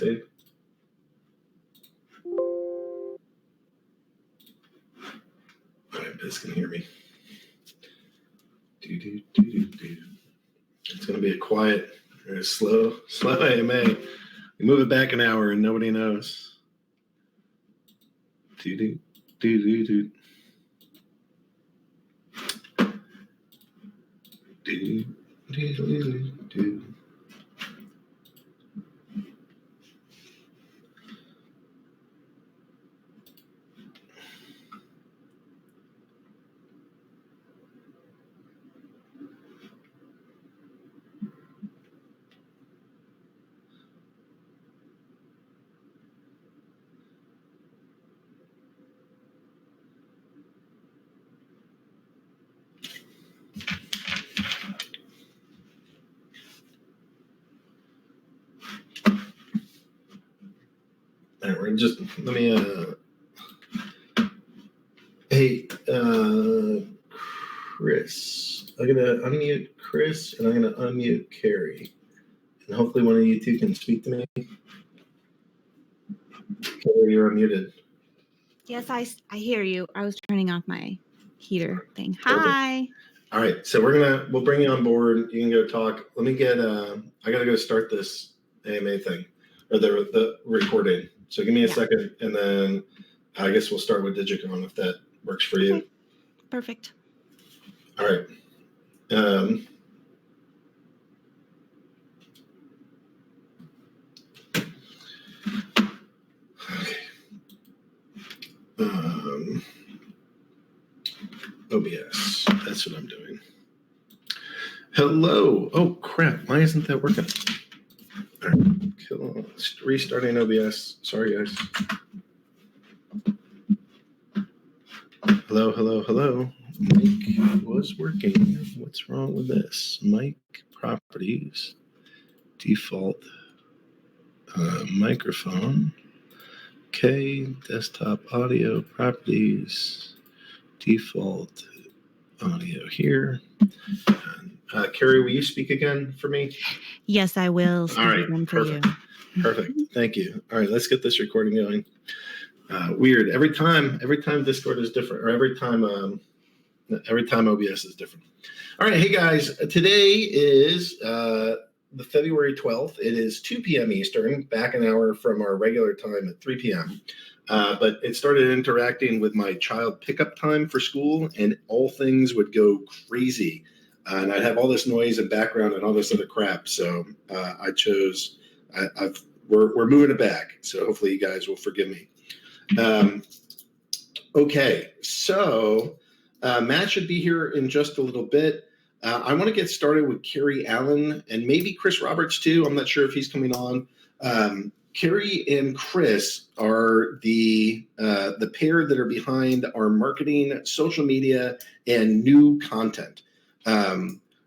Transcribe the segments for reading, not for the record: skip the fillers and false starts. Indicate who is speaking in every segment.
Speaker 1: Dave. All right, Biz can hear me. It's going to be a quiet, or slow AMA. You move it back an hour and nobody knows. Do. All right, we're just, let me, hey, Chris, I'm going to unmute Chris and I'm going to unmute Carrie. And hopefully one of you two can speak to me. Carrie, you're unmuted.
Speaker 2: Yes, I hear you. I was turning off my heater thing. Hi.
Speaker 1: All right, so we'll bring you on board. You can go talk. Let me get, I got to go start this AMA thing, or the recording. So give me a second, and then I guess we'll start with DygyCon if that works for you.
Speaker 2: Okay. Perfect.
Speaker 1: All right. Okay. OBS. That's what I'm doing. Hello. Oh, crap. Why isn't that working? All right. Restarting OBS. Sorry, guys. Hello. Mic was working. What's wrong with this? Mic properties. Default microphone. Okay. Desktop audio properties. Default audio here. Carrie, will you speak again for me?
Speaker 2: Yes, I will speak again for you.
Speaker 1: Perfect. Thank you. All right, let's get this recording going. Weird. Every time Discord is different, or every time OBS is different. All right, hey guys. Today is the February 12th. It is 2 p.m. Eastern, back an hour from our regular time at 3 p.m. But it started interacting with my child pickup time for school, and all things would go crazy. And I'd have all this noise and background and all this other crap. So I chose, we're moving it back. So hopefully you guys will forgive me. Okay, so Matt should be here in just a little bit. I want to get started with Carrie Allen and maybe Chris Roberts too. I'm not sure if he's coming on. Carrie and Chris are the pair that are behind our marketing, social media, and new content.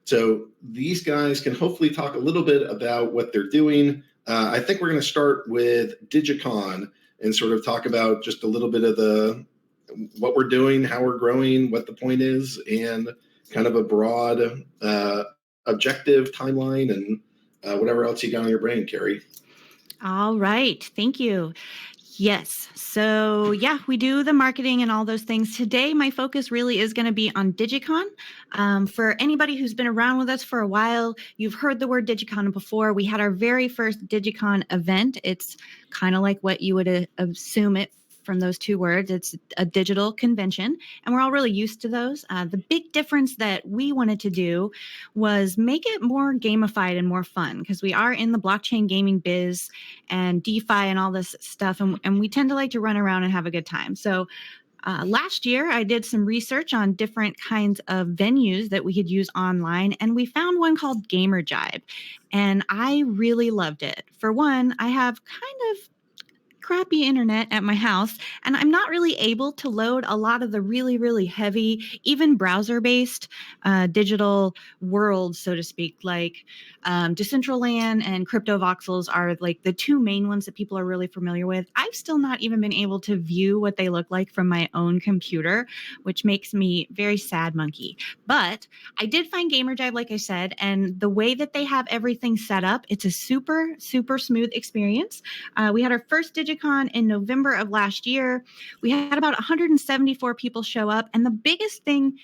Speaker 1: So these guys can hopefully talk a little bit about what they're doing. I think we're going to start with DygyCon and sort of talk about just a little bit of what we're doing, how we're growing, what the point is, and kind of a broad objective timeline and whatever else you got on your brain, Carrie.
Speaker 2: All right. Thank you. Yes. So yeah, we do the marketing and all those things. Today, my focus really is going to be on DygyCon. For anybody who's been around with us for a while, you've heard the word DygyCon before. We had our very first DygyCon event. It's kind of like what you would assume it from those two words. It's a digital convention, and we're all really used to those. The big difference that we wanted to do was make it more gamified and more fun, because we are in the blockchain gaming biz and DeFi and all this stuff, and we tend to like to run around and have a good time. So last year, I did some research on different kinds of venues that we could use online, and we found one called GamerJibe, and I really loved it. For one, I have kind of crappy internet at my house, and I'm not really able to load a lot of the really, really heavy, even browser-based digital worlds, so to speak, like Decentraland and CryptoVoxels are like the two main ones that people are really familiar with. I've still not even been able to view what they look like from my own computer, which makes me very sad monkey. But I did find GamerJive, like I said, and the way that they have everything set up, it's a super, super smooth experience. We had our first DygyCon in November of last year. We had about 174 people show up. And the biggest thing,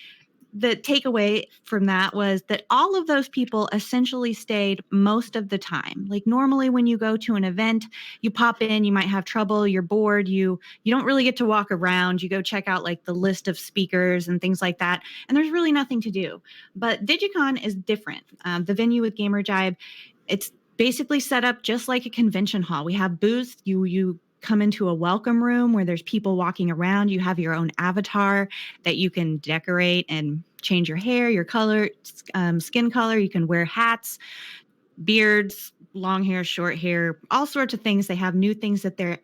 Speaker 2: the takeaway from that was that all of those people essentially stayed most of the time. Like normally when you go to an event, you pop in, you might have trouble, you're bored, you don't really get to walk around. You go check out like the list of speakers and things like that. And there's really nothing to do. But DygyCon is different. The venue with GamerJive, it's basically set up just like a convention hall. We have booths. You come into a welcome room where there's people walking around. You have your own avatar that you can decorate and change your hair, your color, skin color. You can wear hats, beards, long hair, short hair, all sorts of things. They have new things that they're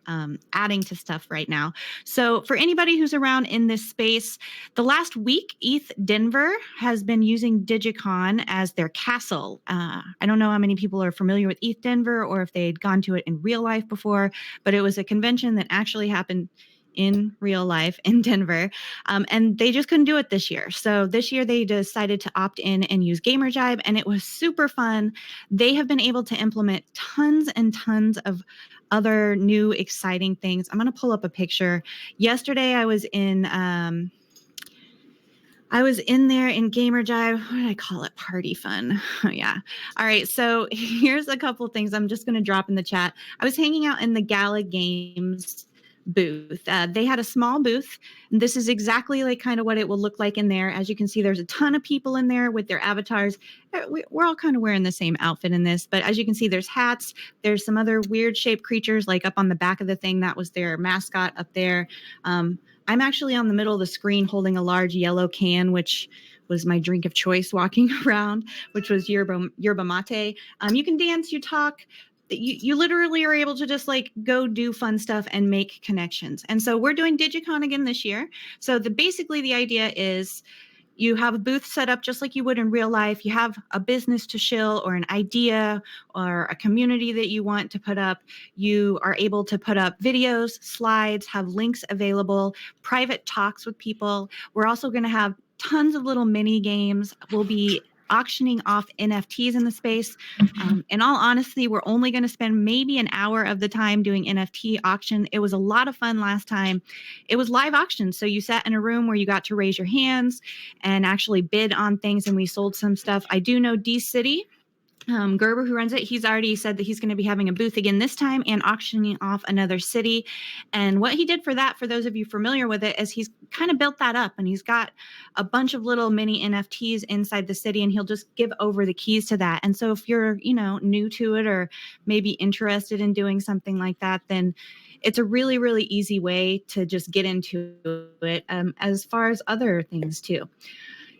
Speaker 2: adding to stuff right now. So for anybody who's around in this space, the last week, ETH Denver has been using DygyCon as their castle. I don't know how many people are familiar with ETH Denver or if they'd gone to it in real life before, but it was a convention that actually happened in real life in Denver. And they just couldn't do it this year. So this year they decided to opt in and use GamerJive, and it was super fun. They have been able to implement tons and tons of other new exciting things. I'm going to pull up a picture. Yesterday I was in there in GamerJive. What did I call it? Party fun. Oh, yeah. All right. So here's a couple things I'm just going to drop in the chat. I was hanging out in the Gala Games booth. They had a small booth. And this is exactly like kind of what it will look like in there. As you can see, there's a ton of people in there with their avatars. We're all kind of wearing the same outfit in this, but as you can see, there's hats. There's some other weird shaped creatures like up on the back of the thing. That was their mascot up there. I'm actually on the middle of the screen holding a large yellow can, which was my drink of choice walking around, which was yerba mate. You can dance, you talk. You literally are able to just like go do fun stuff and make connections. And so we're doing DygyCon again this year. So basically the idea is you have a booth set up just like you would in real life. You have a business to shill or an idea or a community that you want to put up. You are able to put up videos, slides, have links available, private talks with people. We're also going to have tons of little mini games. We'll be auctioning off NFTs in the space. In all honesty, we're only going to spend maybe an hour of the time doing NFT auction. It was a lot of fun last time. It was live auction. So you sat in a room where you got to raise your hands and actually bid on things, and we sold some stuff. I do know D City. Gerber, who runs it, he's already said that he's going to be having a booth again this time and auctioning off another city. And what he did for that, for those of you familiar with it, is he's kind of built that up, and he's got a bunch of little mini NFTs inside the city, and he'll just give over the keys to that. And so if you're, new to it or maybe interested in doing something like that, then it's a really, really easy way to just get into it, as far as other things too.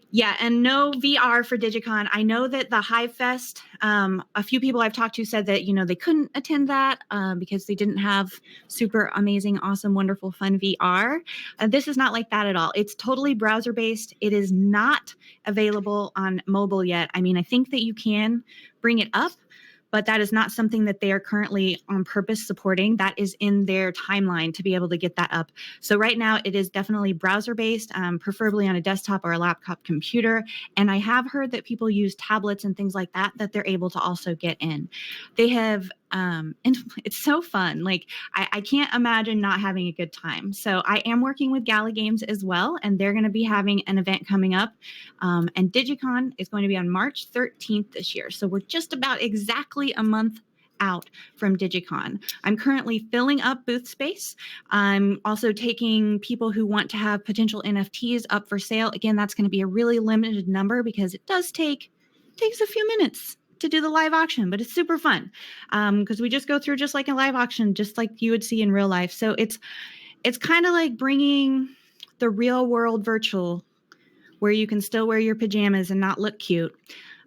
Speaker 2: Yeah, and no VR for DygyCon. I know that the Hive Fest, a few people I've talked to said that, they couldn't attend that because they didn't have super amazing, awesome, wonderful, fun VR. This is not like that at all. It's totally browser-based. It is not available on mobile yet. I mean, I think that you can bring it up, but that is not something that they are currently on purpose supporting. That is in their timeline to be able to get that up. So right now it is definitely browser-based, preferably on a desktop or a laptop computer. And I have heard that people use tablets and things like that they're able to also get in. They have, and it's so fun. Like I can't imagine not having a good time. So I am working with Gala Games as well, and they're going to be having an event coming up. And DygyCon is going to be on March 13th this year. So we're just about exactly a month out from DygyCon. I'm currently filling up booth space. I'm also taking people who want to have potential NFTs up for sale. Again, that's going to be a really limited number because it takes a few minutes to do the live auction, but it's super fun because we just go through just like a live auction, just like you would see in real life. So it's kind of like bringing the real world virtual, where you can still wear your pajamas and not look cute.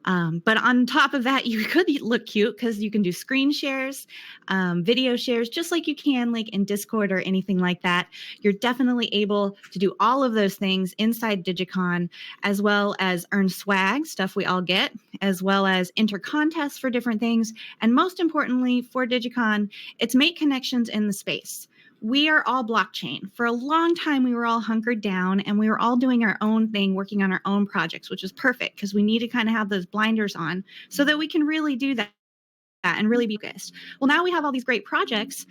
Speaker 2: But on top of that, you could look cute because you can do screen shares, video shares, just like you can like in Discord or anything like that. You're definitely able to do all of those things inside DygyCon, as well as earn swag, stuff we all get, as well as enter contests for different things. And most importantly for DygyCon, it's make connections in the space. We are all blockchain. For a long time, we were all hunkered down and we were all doing our own thing, working on our own projects, which is perfect because we need to kind of have those blinders on so that we can really do that and really be focused. Well, now we have all these great projects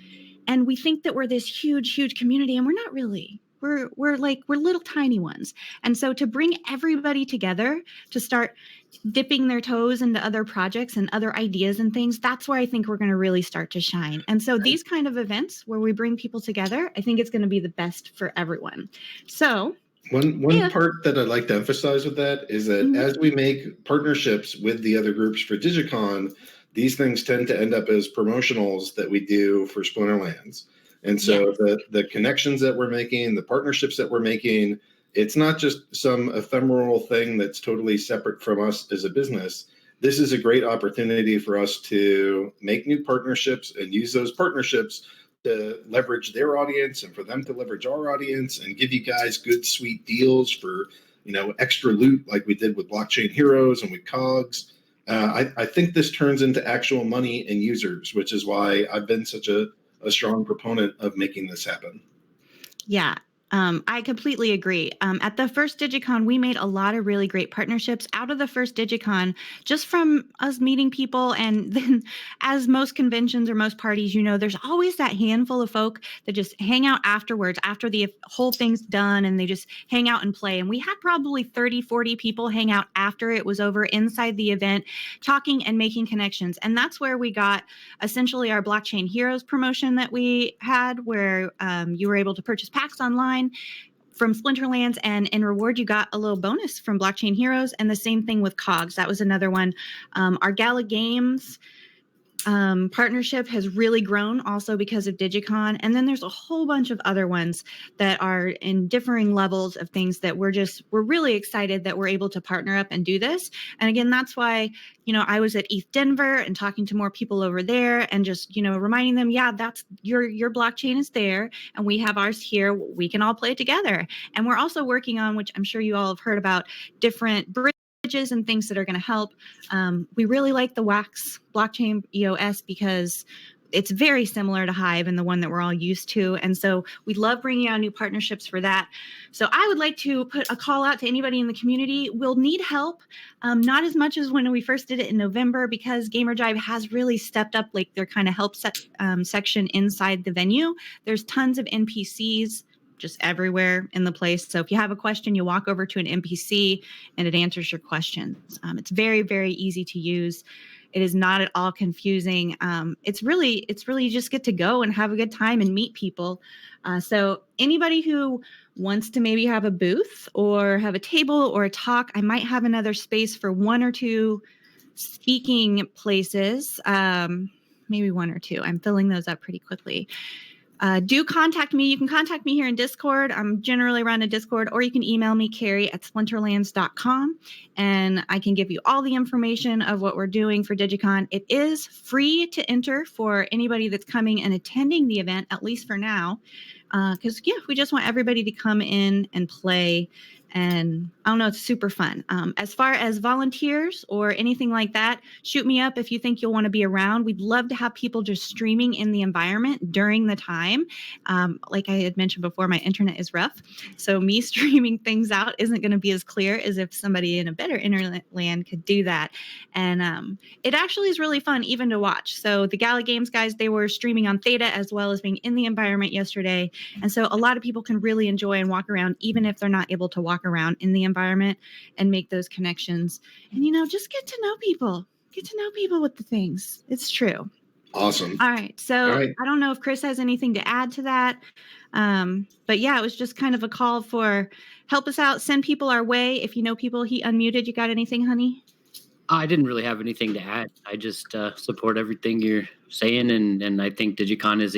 Speaker 2: and we think that we're this huge community, and we're not really. We're little tiny ones. And so to bring everybody together to start dipping their toes into other projects and other ideas and things, that's where I think we're going to really start to shine. And so these kind of events where we bring people together, I think it's going to be the best for everyone. So
Speaker 1: one part that I'd like to emphasize with that is that as we make partnerships with the other groups for DygyCon, these things tend to end up as promotionals that we do for Splinterlands. And so the connections that we're making, the partnerships that we're making, it's not just some ephemeral thing that's totally separate from us as a business. This is a great opportunity for us to make new partnerships and use those partnerships to leverage their audience and for them to leverage our audience and give you guys good, sweet deals for, extra loot like we did with Blockchain Heroes and with COGS. I think this turns into actual money and users, which is why I've been such a strong proponent of making this happen.
Speaker 2: Yeah. I completely agree. At the first DygyCon, we made a lot of really great partnerships out of the first DygyCon, just from us meeting people. And then as most conventions or most parties, there's always that handful of folk that just hang out afterwards, after the whole thing's done, and they just hang out and play. And we had probably 30, 40 people hang out after it was over inside the event, talking and making connections. And that's where we got essentially our Blockchain Heroes promotion that we had, where you were able to purchase packs online from Splinterlands, and in reward you got a little bonus from Blockchain Heroes, and the same thing with COGS. That was another one. Our Gala Games partnership has really grown also because of DygyCon, and then there's a whole bunch of other ones that are in differing levels of things that we're really excited that we're able to partner up and do this. And again, that's why I was at ETH Denver and talking to more people over there and just reminding them, that's your blockchain is there and we have ours here, we can all play together. And we're also working on, which I'm sure you all have heard about, different bridges and things that are going to help. We really like the Wax blockchain EOS because it's very similar to Hive and the one that we're all used to. And so we love bringing out new partnerships for that. So I would like to put a call out to anybody in the community. We'll need help, not as much as when we first did it in November, because GamerJive has really stepped up like their kind of help section inside the venue. There's tons of NPCs just everywhere in the place. So if you have a question, you walk over to an NPC and it answers your questions. It's very, very easy to use. It is not at all confusing. It's really you just get to go and have a good time and meet people. So anybody who wants to maybe have a booth or have a table or a talk, I might have another space for one or two speaking places, maybe one or two. I'm filling those up pretty quickly. Do contact me. You can contact me here in Discord. I'm generally around in Discord, or you can email me, Carrie@splinterlands.com, and I can give you all the information of what we're doing for DygyCon. It is free to enter for anybody that's coming and attending the event, at least for now, because we just want everybody to come in and play. And I don't know, it's super fun. As far as volunteers or anything like that, shoot me up if you think you'll want to be around. We'd love to have people just streaming in the environment during the time. Like I had mentioned before, my internet is rough. So me streaming things out isn't going to be as clear as if somebody in a better internet land could do that. And it actually is really fun even to watch. So the Gala Games guys, they were streaming on Theta as well as being in the environment yesterday. And so a lot of people can really enjoy and walk around even if they're not able to walk around in the environment and make those connections and just get to know people with the things. It's true.
Speaker 1: Awesome.
Speaker 2: All right. So I don't know if Chris has anything to add to that. But it was just kind of a call for help us out, send people our way. If you know people. He unmuted. You got anything, honey?
Speaker 3: I didn't really have anything to add. I just support everything you're saying, and I think DygyCon is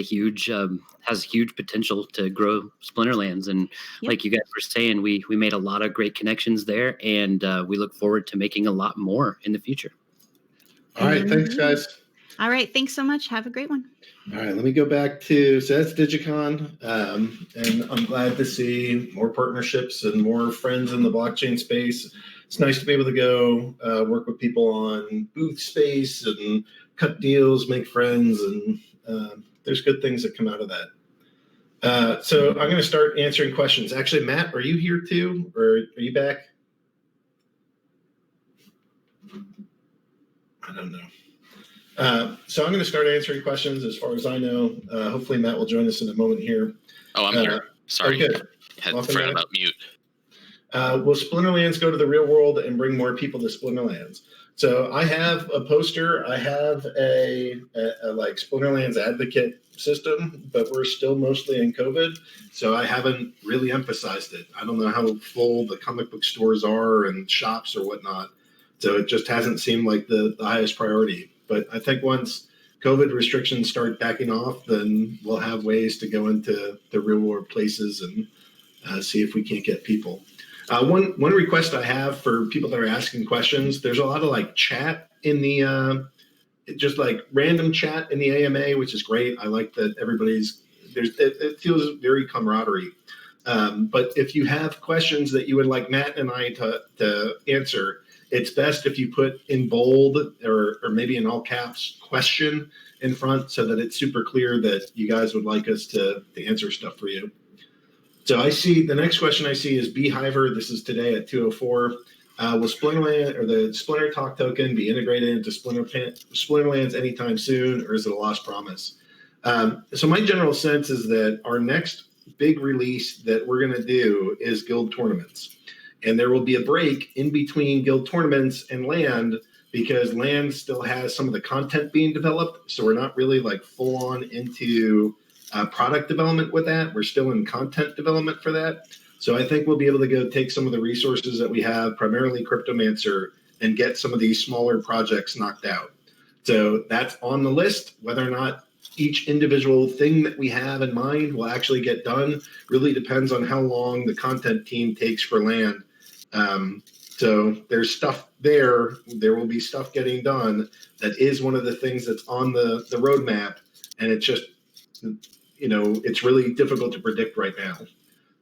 Speaker 3: has huge potential to grow Splinterlands. And like you guys were saying, we made a lot of great connections there, and we look forward to making a lot more in the future.
Speaker 1: All right, thanks, guys.
Speaker 2: All right, thanks so much. Have a great one.
Speaker 1: All right, let me go back to, so that's DygyCon, and I'm glad to see more partnerships and more friends in the blockchain space. It's nice to be able to go work with people on booth space and cut deals, make friends, and there's good things that come out of that. So I'm going to start answering questions. Actually, Matt, are you here too, or are you back? I don't know. So I'm going to start answering questions as far as I know. Hopefully Matt will join us in a moment here.
Speaker 4: Oh, I'm here. Sorry.
Speaker 1: Okay.
Speaker 4: Had forgot about mute.
Speaker 1: Will Splinterlands go to the real world and bring more people to Splinterlands? So I have a poster. I have a like Splinterlands advocate system, but we're still mostly in COVID, so I haven't really emphasized it. I don't know how full the comic book stores are and shops or whatnot, so it just hasn't seemed like the highest priority. But I think once COVID restrictions start backing off, then we'll have ways to go into the real world places and see if we can't get people. One request I have for people that are asking questions, there's a lot of like chat in the, just like random chat in the AMA, which is great. I like that it feels very camaraderie. But if you have questions that you would like Matt and I to answer, it's best if you put in bold or maybe in all caps question in front so that it's super clear that you guys would like us to answer stuff for you. So I see the next question I see is Beehiver. This is today at 2:04. Will Splinterland or the Splinter Talk token be integrated into Splinterlands anytime soon, or is it a lost promise? So my general sense is that our next big release that we're going to do is guild tournaments. And there will be a break in between guild tournaments and land because land still has some of the content being developed. So we're not really like full on into product development with that. We're still in content development for that. So I think we'll be able to go take some of the resources that we have, primarily Cryptomancer, and get some of these smaller projects knocked out. So that's on the list. Whether or not each individual thing that we have in mind will actually get done really depends on how long the content team takes for land. So there's stuff there. There will be stuff getting done. That is one of the things that's on the roadmap. And it's just, it's really difficult to predict right now.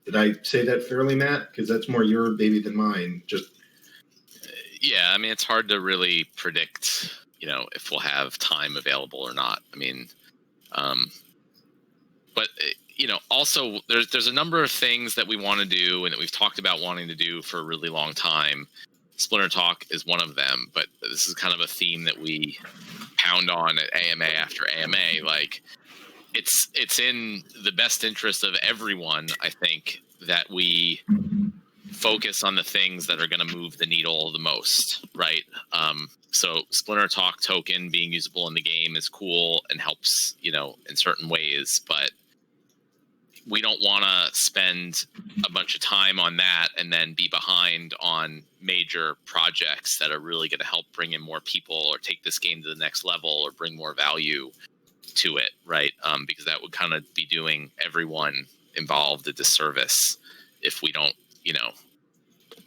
Speaker 1: Did I say that fairly, Matt? Because that's more your baby than mine.
Speaker 4: Yeah, I mean, it's hard to really predict, if we'll have time available or not. I mean, but also there's a number of things that we want to do and that we've talked about wanting to do for a really long time. Splinter Talk is one of them, but this is kind of a theme that we pound on at AMA after AMA. Like, it's in the best interest of everyone, I think, that we focus on the things that are going to move the needle the most, right? So Splinter Talk token being usable in the game is cool and helps, in certain ways, but we don't want to spend a bunch of time on that and then be behind on major projects that are really going to help bring in more people or take this game to the next level or bring more value to it, right? Because that would kind of be doing everyone involved a disservice if we don't,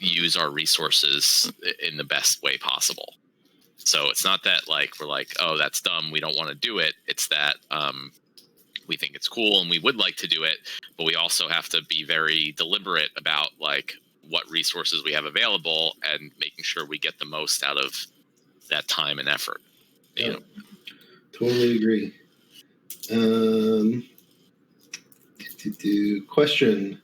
Speaker 4: use our resources in the best way possible. So it's not that like we're like, oh, that's dumb, we don't want to do it. It's that we think it's cool and we would like to do it, but we also have to be very deliberate about like what resources we have available and making sure we get the most out of that time and effort.
Speaker 1: Yeah, totally agree. Question.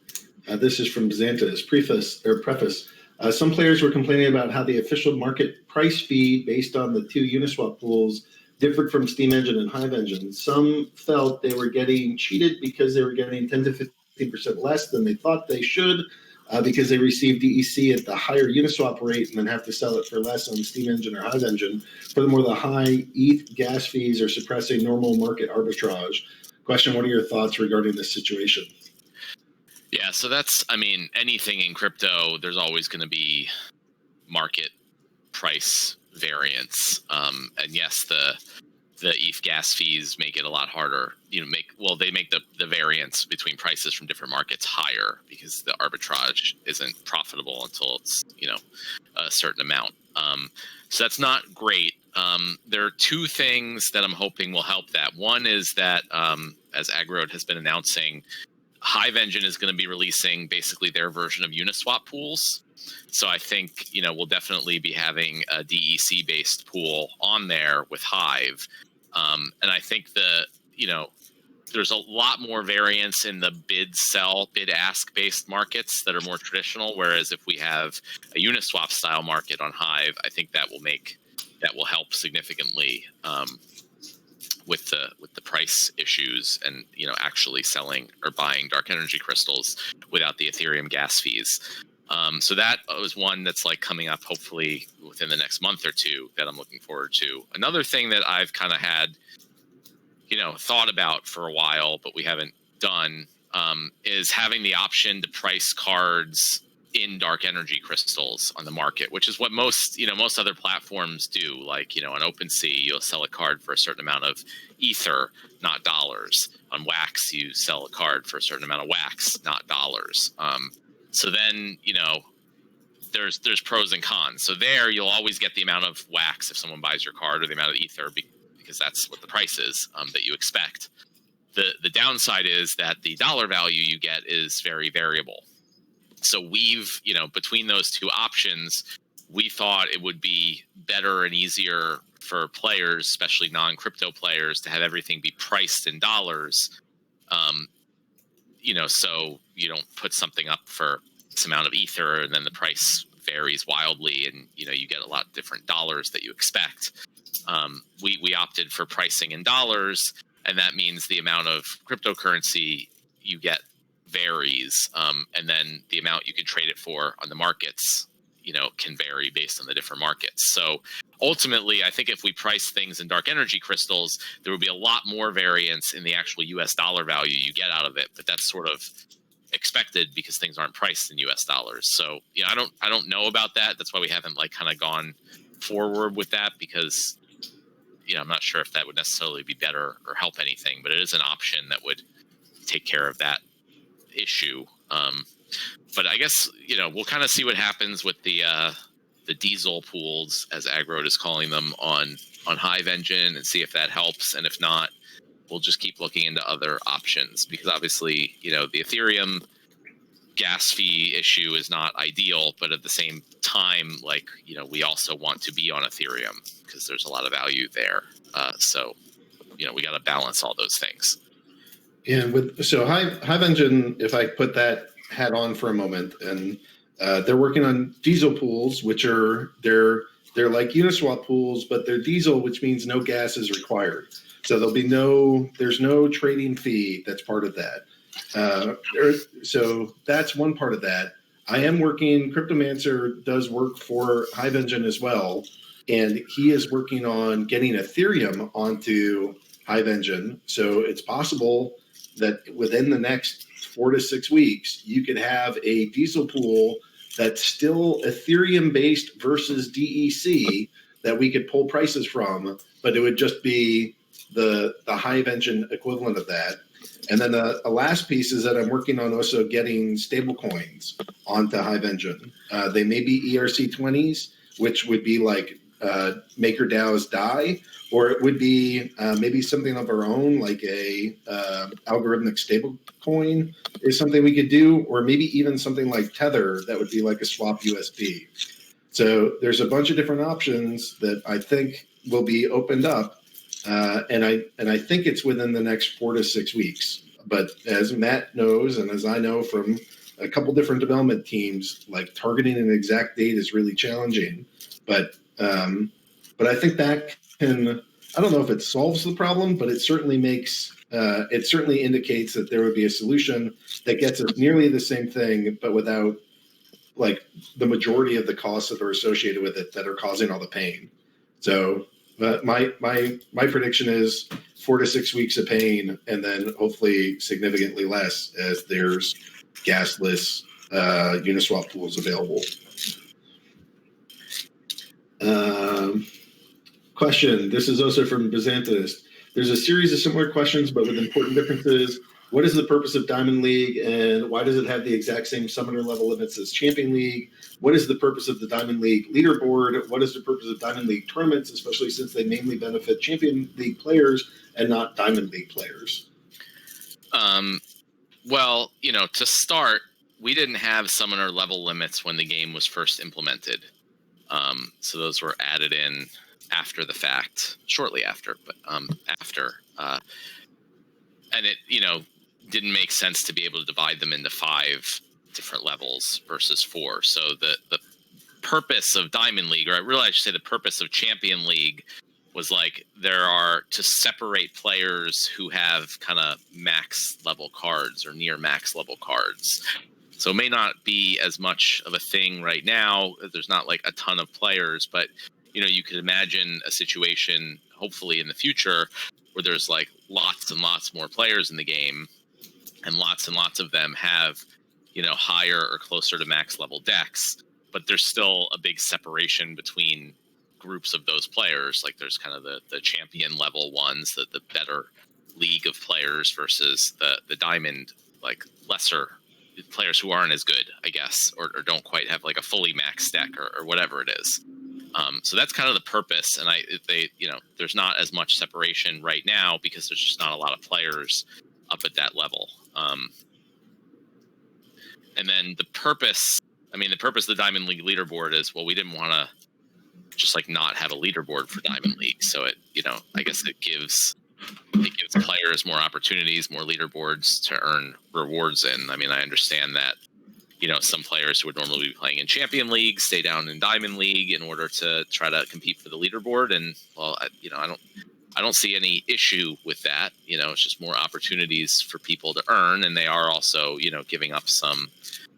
Speaker 1: This is from Xanta's preface. Some players were complaining about how the official market price feed based on the two Uniswap pools differed from Steem Engine and Hive Engine. Some felt they were getting cheated because they were getting 10 to 15% less than they thought they should because they received DEC at the higher Uniswap rate and then have to sell it for less on Steem Engine or Hive Engine. Furthermore, the high ETH gas fees are suppressing normal market arbitrage. Question, what are your thoughts regarding this situation?
Speaker 4: Yeah, so that's, I mean, anything in crypto, there's always going to be market price variance. And yes, the ETH gas fees make it a lot harder. They make the variance between prices from different markets higher because the arbitrage isn't profitable until it's a certain amount. So that's not great. There are two things that I'm hoping will help that. One is that, as Aggroed has been announcing, Hive Engine is going to be releasing basically their version of Uniswap pools. So I think, we'll definitely be having a DEC-based pool on there with Hive. And I think there's a lot more variance in the bid-ask based markets that are more traditional. Whereas if we have a Uniswap style market on Hive, I think that will help significantly with the price issues and actually selling or buying dark energy crystals without the Ethereum gas fees. So that was one that's coming up hopefully within the next month or two that I'm looking forward to. Another thing that I've kind of had thought about for a while, but we haven't done, is having the option to price cards in dark energy crystals on the market, which is what most other platforms do. Like, on OpenSea, you'll sell a card for a certain amount of ether, not dollars. On Wax, you sell a card for a certain amount of wax, not dollars. So then, there's pros and cons. So there, you'll always get the amount of wax if someone buys your card, or the amount of ether, because that's what the price is that you expect. The downside is that the dollar value you get is very variable. So we've, between those two options, we thought it would be better and easier for players, especially non-crypto players, to have everything be priced in dollars. So you don't put something up for this amount of ether and then the price varies wildly, and you get a lot of different dollars that you expect. We opted for pricing in dollars, and that means the amount of cryptocurrency you get varies, and then the amount you can trade it for on the markets, can vary based on the different markets. So ultimately, I think if we price things in dark energy crystals, there will be a lot more variance in the actual US dollar value you get out of it. But that's sort of expected because things aren't priced in US dollars. So, I don't know about that. That's why we haven't kind of gone forward with that, because, I'm not sure if that would necessarily be better or help anything, but it is an option that would take care of that issue. But I guess, we'll kind of see what happens with the diesel pools, as Aggroed is calling them, on Hive Engine, and see if that helps. And if not, we'll just keep looking into other options, because obviously, the Ethereum gas fee issue is not ideal, but at the same time, we also want to be on Ethereum because there's a lot of value there. So we got to balance all those things.
Speaker 1: And so Hive Engine, if I put that hat on for a moment, and they're working on diesel pools, which are they're like Uniswap pools, but they're diesel, which means no gas is required. So there's no trading fee that's part of that. So that's one part of that. I am working, Cryptomancer does work for Hive Engine as well, and he is working on getting Ethereum onto Hive Engine. So it's possible that within the next 4 to 6 weeks, you could have a diesel pool that's still Ethereum based versus DEC that we could pull prices from, but it would just be the Hive Engine equivalent of that. And then the last piece is that I'm working on also getting stable coins onto Hive Engine. They may be ERC20s, which would be like MakerDAO's DAI, or it would be maybe something of our own, like a algorithmic stable coin is something we could do, or maybe even something like Tether that would be like a swap USD. So there's a bunch of different options that I think will be opened up. And I think it's within the next 4 to 6 weeks. But as Matt knows, and as I know from a couple different development teams, like targeting an exact date is really challenging. But I think that can, I don't know if it solves the problem, but it certainly it certainly indicates that there would be a solution that gets us nearly the same thing, but without like the majority of the costs that are associated with it that are causing all the pain. So my prediction is 4 to 6 weeks of pain, and then hopefully significantly less as there's gasless Uniswap pools available. Question. This is also from Byzantinist. There's a series of similar questions, but with important differences. What is the purpose of Diamond League, and why does it have the exact same summoner level limits as Champion League? What is the purpose of the Diamond League leaderboard? What is the purpose of Diamond League tournaments, especially since they mainly benefit Champion League players and not Diamond League players?
Speaker 4: Well, to start, we didn't have summoner level limits when the game was first implemented. So those were added in after the fact, shortly after, but after. And it, didn't make sense to be able to divide them into 5 different levels versus 4. So the purpose of Diamond League, or I really should say the purpose of Champion League, was like to separate players who have kind of max level cards or near max level cards. So it may not be as much of a thing right now. There's not like a ton of players, but you could imagine a situation, hopefully in the future, where there's like lots and lots more players in the game, and lots of them have, higher or closer to max level decks, but there's still a big separation between groups of those players. Like there's kind of the champion level ones, the better league of players, versus the diamond, like lesser players who aren't as good, I guess, or don't quite have like a fully max deck or whatever it is. So that's kind of the purpose, and there's not as much separation right now because there's just not a lot of players up at that level. And then the purpose of the Diamond League leaderboard is, well, we didn't want to just like not have a leaderboard for Diamond League, so it, I guess it gives players more opportunities, more leaderboards to earn rewards in. I mean, I understand that some players who would normally be playing in Champion League stay down in Diamond League in order to try to compete for the leaderboard. And well, I don't see any issue with that. It's just more opportunities for people to earn, and they are also, giving up some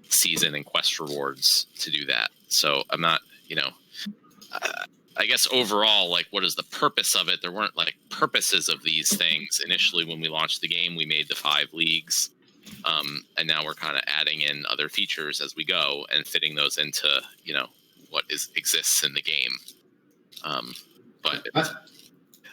Speaker 4: season and quest rewards to do that. So I'm not, I guess overall, like, what is the purpose of it? There weren't like purposes of these things initially when we launched the game. We made the 5 leagues. And now we're kind of adding in other features as we go and fitting those into, what exists in the game. But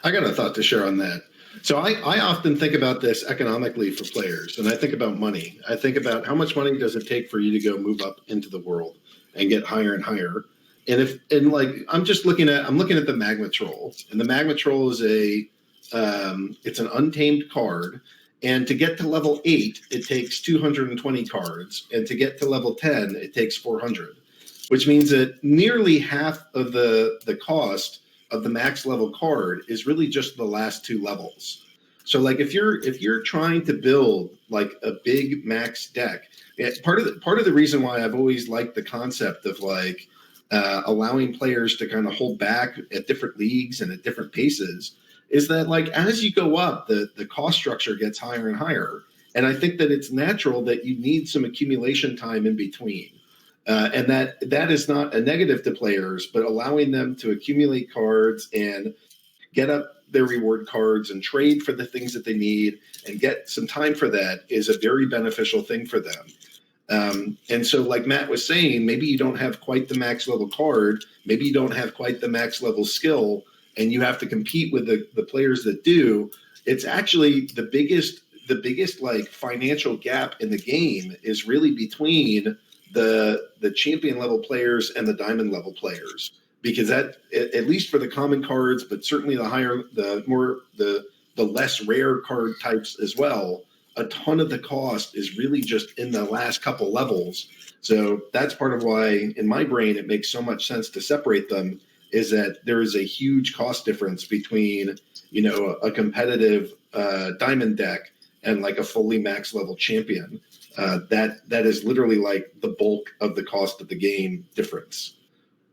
Speaker 1: I got a thought to share on that. So I often think about this economically for players, and I think about money. I think about how much money does it take for you to go move up into the world and get higher and higher. And I'm looking at the Magma Troll, and the Magma Troll is it's an untamed card. And to get to level 8, it takes 220 cards. And to get to level 10, it takes 400, which means that nearly half of the cost of the max level card is really just the last 2 levels. So like if you're trying to build like a big max deck, part of the reason why I've always liked the concept of like allowing players to kind of hold back at different leagues and at different paces is that like as you go up, the cost structure gets higher and higher. And I think that it's natural that you need some accumulation time in between. And that is not a negative to players, but allowing them to accumulate cards and get up their reward cards and trade for the things that they need and get some time for that is a very beneficial thing for them. And so like Matt was saying, maybe you don't have quite the max level card, maybe you don't have quite the max level skill, and you have to compete with the players that do. It's actually the biggest like financial gap in the game is really between the champion level players and the diamond level players, because that, at least for the common cards, but certainly the less rare card types as well, a ton of the cost is really just in the last couple levels. So that's part of why in my brain it makes so much sense to separate them, is that there is a huge cost difference between, a competitive diamond deck and like a fully max level champion. That is literally like the bulk of the cost of the game difference.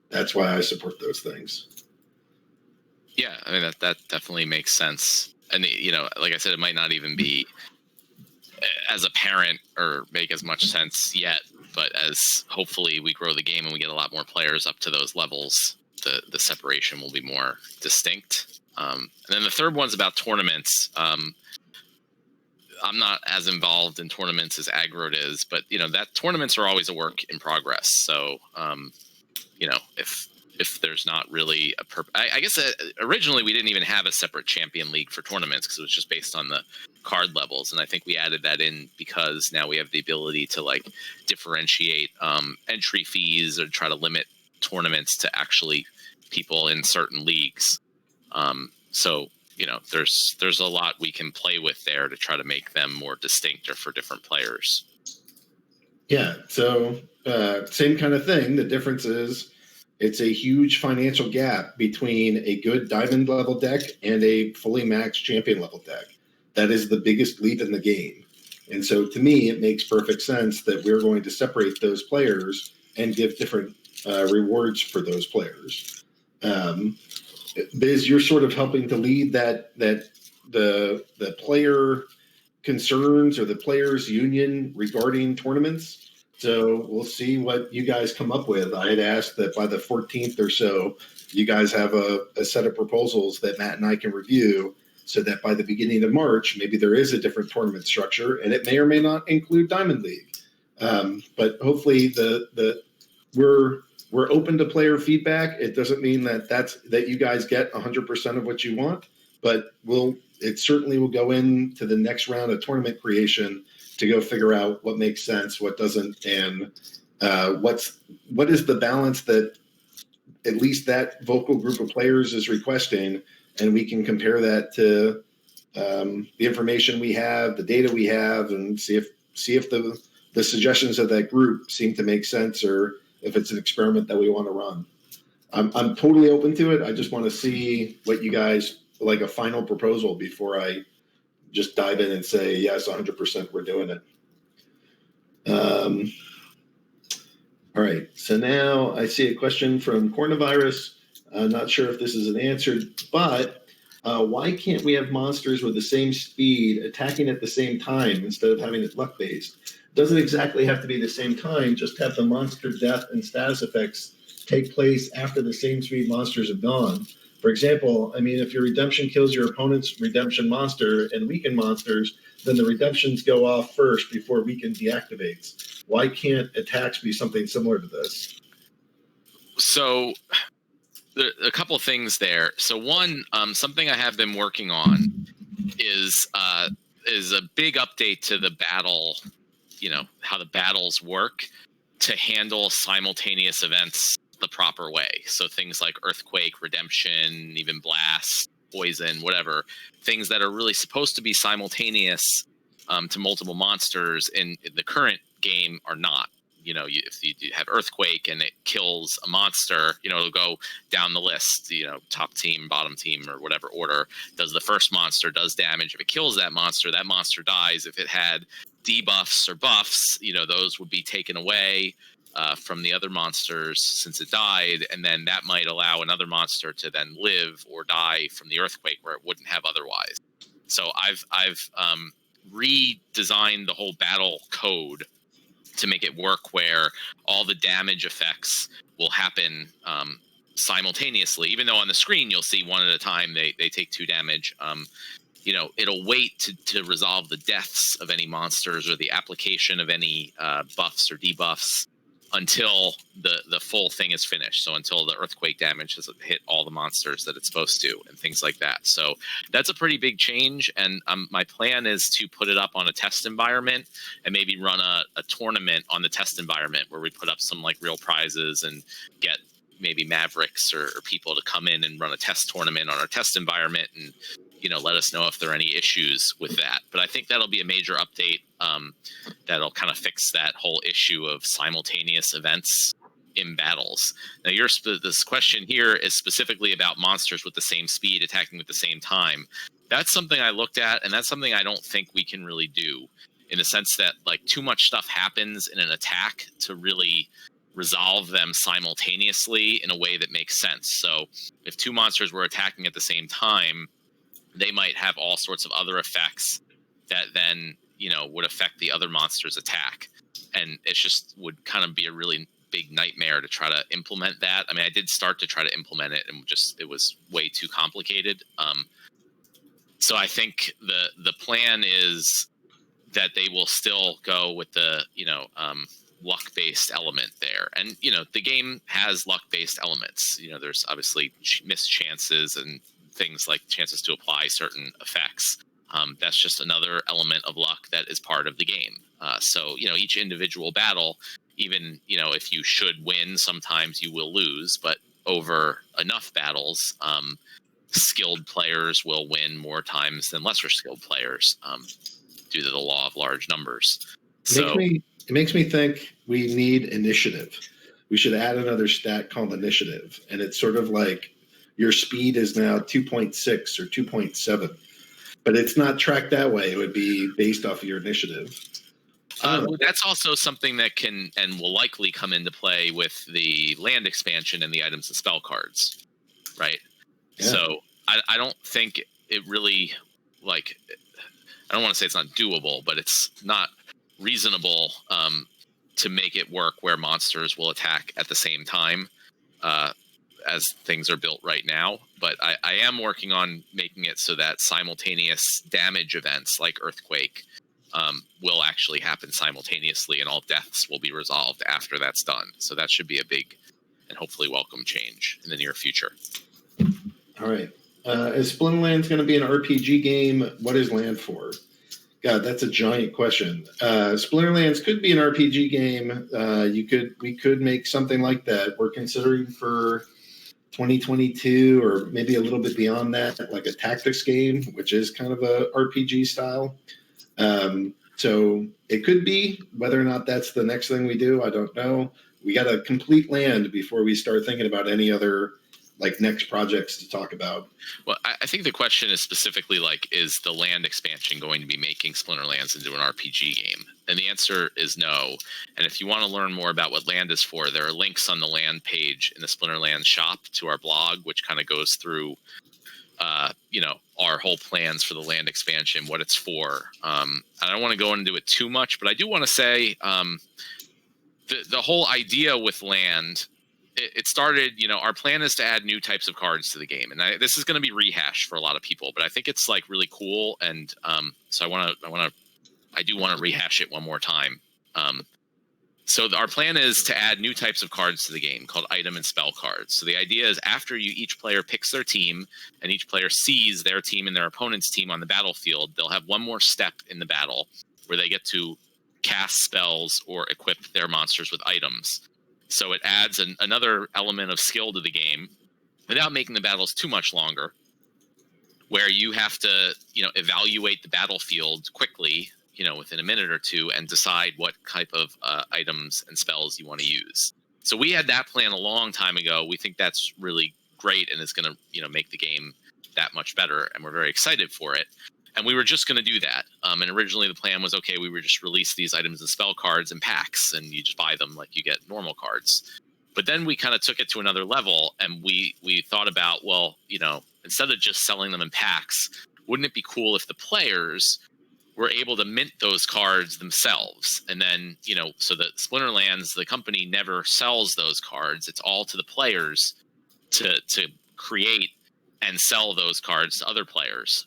Speaker 1: That's why I support those things.
Speaker 4: Yeah, I mean, that definitely makes sense. And, like I said, it might not even be as apparent or make as much sense yet, but as hopefully we grow the game and we get a lot more players up to those levels, the separation will be more distinct. And then the third one's about tournaments. I'm not as involved in tournaments as Aggroed is, but that tournaments are always a work in progress. So if if there's not really a I guess originally we didn't even have a separate champion league for tournaments because it was just based on the card levels, and I think we added that in because now we have the ability to like differentiate entry fees or try to limit tournaments to actually people in certain leagues. So you know, there's a lot we can play with there to try to make them more distinct or for different players.
Speaker 1: Yeah, so same kind of thing. The difference is it's a huge financial gap between a good diamond level deck and a fully maxed champion level deck. That is the biggest leap in the game. And so to me, it makes perfect sense that we're going to separate those players and give different rewards for those players. Biz, you're sort of helping to lead that the player concerns or the players union regarding tournaments. So we'll see what you guys come up with. I had asked that by the 14th or so, you guys have a set of proposals that Matt and I can review so that by the beginning of March, maybe there is a different tournament structure and it may or may not include Diamond League. But hopefully we're open to player feedback. It doesn't mean that you guys get 100% of what you want, but it certainly will go into the next round of tournament creation to go figure out what makes sense, what doesn't, and what is the balance that at least that vocal group of players is requesting, and we can compare that to the information we have, the data we have, and see if the suggestions of that group seem to make sense, or if it's an experiment that we want to run. I'm totally open to it. I just want to see what you guys like, a final proposal before I just dive in and say, yes, 100% we're doing it. All right, so now I see a question from Coronavirus. I'm not sure if this is an answer, but why can't we have monsters with the same speed attacking at the same time instead of having it luck-based? Doesn't exactly have to be the same time, just have the monster death and status effects take place after the same speed monsters have gone. For example, I mean, if your redemption kills your opponent's redemption monster and weaken monsters, then the redemptions go off first before weaken deactivates. Why can't attacks be something similar to this?
Speaker 4: So a couple of things there. So one, something I have been working on is a big update to the battle, you know, how the battles work to handle simultaneous events the proper way. So things like Earthquake, Redemption, even Blast, Poison, whatever, things that are really supposed to be simultaneous to multiple monsters in the current game are not. You know, if you have Earthquake and it kills a monster, you know, it'll go down the list, you know, top team, bottom team, or whatever order. Does the first monster does damage. If it kills that monster dies. If it had debuffs or buffs, you know, those would be taken away from the other monsters since it died, and then that might allow another monster to then live or die from the Earthquake where it wouldn't have otherwise. So I've redesigned the whole battle code to make it work where all the damage effects will happen simultaneously, even though on the screen you'll see one at a time they take 2 damage. You know, it'll wait to resolve the deaths of any monsters or the application of any buffs or debuffs until the full thing is finished. So until the Earthquake damage has hit all the monsters that it's supposed to and things like that. So that's a pretty big change. And my plan is to put it up on a test environment and maybe run a tournament on the test environment where we put up some like real prizes and get maybe Mavericks or people to come in and run a test tournament on our test environment and, you know, let us know if there are any issues with that. But I think that'll be a major update that'll kind of fix that whole issue of simultaneous events in battles. Now, this question here is specifically about monsters with the same speed attacking at the same time. That's something I looked at, and that's something I don't think we can really do, in the sense that like too much stuff happens in an attack to really resolve them simultaneously in a way that makes sense. So if 2 monsters were attacking at the same time, they might have all sorts of other effects that then, you know, would affect the other monster's attack. And it just would kind of be a really big nightmare to try to implement that. I mean, I did start to try to implement it and it was way too complicated. So I think the plan is that they will still go with the, you know, luck-based element there. And, you know, the game has luck-based elements. You know, there's obviously missed chances and things like chances to apply certain effects. That's just another element of luck that is part of the game. So, you know, each individual battle, even, you know, if you should win, sometimes you will lose, but over enough battles, skilled players will win more times than lesser skilled players, due to the law of large numbers.
Speaker 1: It makes me think we need initiative. We should add another stat called initiative. And it's sort of like your speed is now 2.6 or 2.7, but it's not tracked that way. It would be based off of your initiative.
Speaker 4: That's also something that can and will likely come into play with the land expansion and the items and spell cards, right? Yeah. So I don't think it really, like, I don't want to say it's not doable, but it's not reasonable to make it work where monsters will attack at the same time as things are built right now. But I am working on making it so that simultaneous damage events like Earthquake will actually happen simultaneously, and all deaths will be resolved after that's done. So that should be a big and hopefully welcome change in the near future.
Speaker 1: All right. Is Splinterlands going to be an RPG game? What is land for? God, that's a giant question. Splinterlands could be an RPG game. We could make something like that. We're considering for 2022 or maybe a little bit beyond that, like a tactics game, which is kind of a RPG style. So it could be. Whether or not that's the next thing we do, I don't know. We got to complete land before we start thinking about any other like next projects to talk about.
Speaker 4: Well, I think the question is specifically like, is the land expansion going to be making Splinterlands into an RPG game? And the answer is no. And if you want to learn more about what land is for, there are links on the land page in the Splinterlands shop to our blog, which kind of goes through you know, our whole plans for the land expansion, what it's for. I don't want to go into it too much, but I do want to say the whole idea with land, it started, you know, our plan is to add new types of cards to the game. And this is going to be rehashed for a lot of people, but I think it's like really cool. And so I do want to rehash it one more time. So our plan is to add new types of cards to the game called item and spell cards. So the idea is after each player picks their team and each player sees their team and their opponent's team on the battlefield, they'll have one more step in the battle where they get to cast spells or equip their monsters with items. So it adds another element of skill to the game without making the battles too much longer, where you have to, you know, evaluate the battlefield quickly, you know, within a minute or two, and decide what type of items and spells you want to use. So we had that plan a long time ago. We think that's really great, and it's going to, you know, make the game that much better, and we're very excited for it. And we were just going to do that. And originally the plan was, okay, we would just release these items and spell cards in packs, and you just buy them like you get normal cards. But then we kind of took it to another level, and we thought about, well, you know, instead of just selling them in packs, wouldn't it be cool if the players were able to mint those cards themselves? And then, you know, so that Splinterlands, the company, never sells those cards. It's all to the players to create and sell those cards to other players,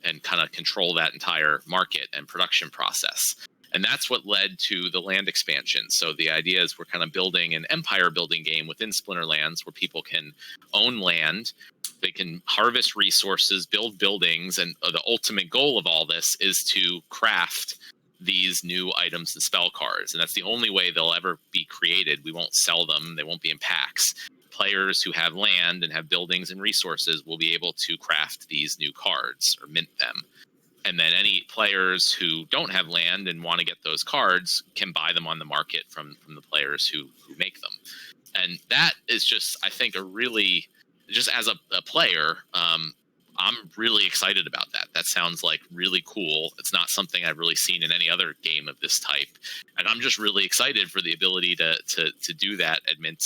Speaker 4: and kind of control that entire market and production process. And that's what led to the land expansion. So the idea is we're kind of building an empire building game within Splinterlands where people can own land, they can harvest resources, build buildings, and the ultimate goal of all this is to craft these new items and spell cards. And that's the only way they'll ever be created. We won't sell them. They won't be in packs. Players who have land and have buildings and resources will be able to craft these new cards or mint them. And then any players who don't have land and want to get those cards can buy them on the market from the players who make them. And that is just, I think, a really, just as a player, I'm really excited about that. That sounds like really cool. It's not something I've really seen in any other game of this type. And I'm just really excited for the ability to do that and mint,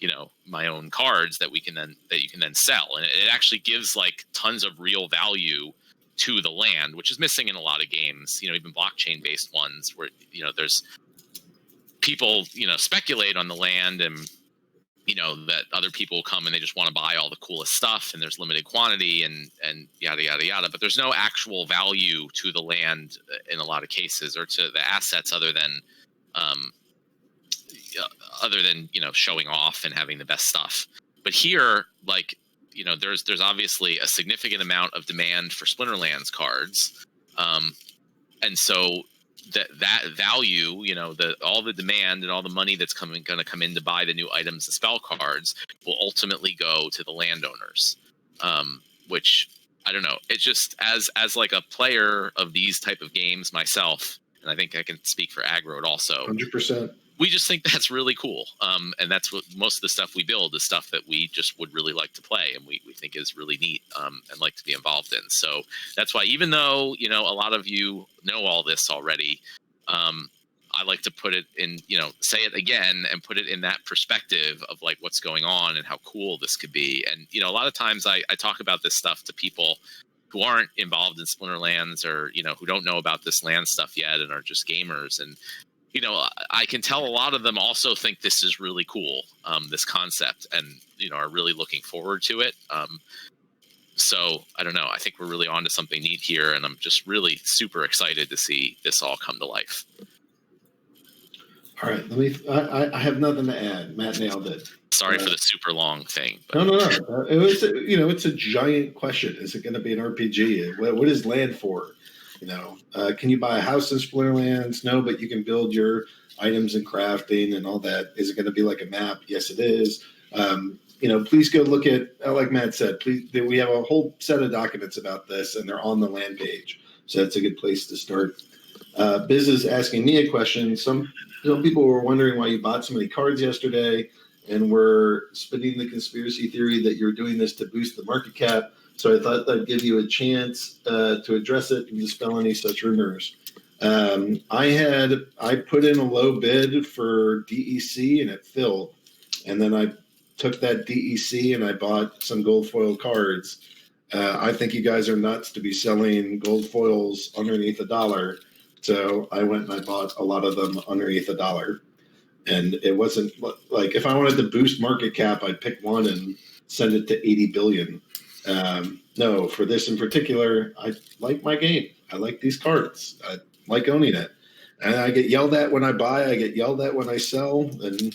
Speaker 4: you know, my own cards that you can then sell. And it actually gives like tons of real value to the land, which is missing in a lot of games, you know, even blockchain based ones where, you know, there's people, you know, speculate on the land and, you know, that other people come and they just want to buy all the coolest stuff and there's limited quantity and yada, yada, yada. But there's no actual value to the land in a lot of cases or to the assets other than, other than showing off and having the best stuff. But here, like there's obviously a significant amount of demand for Splinterlands cards, and so that value, all the demand and all the money that's going to come in to buy the new items and spell cards will ultimately go to the landowners, which I don't know. It's just as like a player of these type of games myself, and I think I can speak for Aggroed also.
Speaker 1: 100%.
Speaker 4: We just think that's really cool. And that's what most of the stuff we build is stuff that we just would really like to play and we think is really neat and like to be involved in. So that's why, even though, a lot of you know all this already, I like to put it in, say it again and put it in that perspective of like what's going on and how cool this could be. And, a lot of times I talk about this stuff to people who aren't involved in Splinterlands or, who don't know about this land stuff yet and are just gamers. And, I can tell a lot of them also think this is really cool, this concept, and, are really looking forward to it. So I don't know. I think we're really onto something neat here, and I'm just really super excited to see this all come to life.
Speaker 1: All right. I have nothing to add. Matt nailed it.
Speaker 4: Sorry for the super long thing. But.
Speaker 1: No. It was, it's a giant question. Is it going to be an RPG? What is land for? Can you buy a house in Splinterlands? No, but you can build your items and crafting and all that. Is it going to be like a map? Yes, it is. Please go look at, like Matt said, we have a whole set of documents about this and they're on the land page. So that's a good place to start. Biz is asking me a question. Some people were wondering why you bought so many cards yesterday and were spinning the conspiracy theory that you're doing this to boost the market cap. So I thought I'd give you a chance to address it and dispel any such rumors. I put in a low bid for DEC and it filled. And then I took that DEC and I bought some gold foil cards. I think you guys are nuts to be selling gold foils underneath $1. So I went and I bought a lot of them underneath $1. And it wasn't like, if I wanted to boost market cap, I'd pick one and send it to 80 billion. No, for this in particular, I like my game. I like these cards. I like owning it. And I get yelled at when I buy. I get yelled at when I sell. And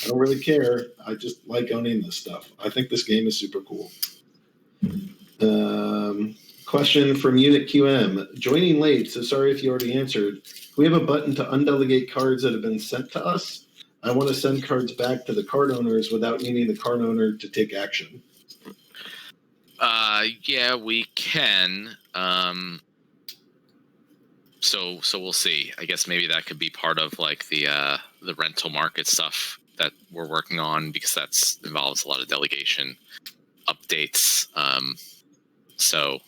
Speaker 1: I don't really care. I just like owning this stuff. I think this game is super cool. Question from Unit QM. Joining late, so sorry if you already answered. We have a button to undeligate cards that have been sent to us. I want to send cards back to the card owners without needing the card owner to take action.
Speaker 4: Yeah, we can. So we'll see. I guess maybe that could be part of like the rental market stuff that we're working on, because that's involves a lot of delegation updates. So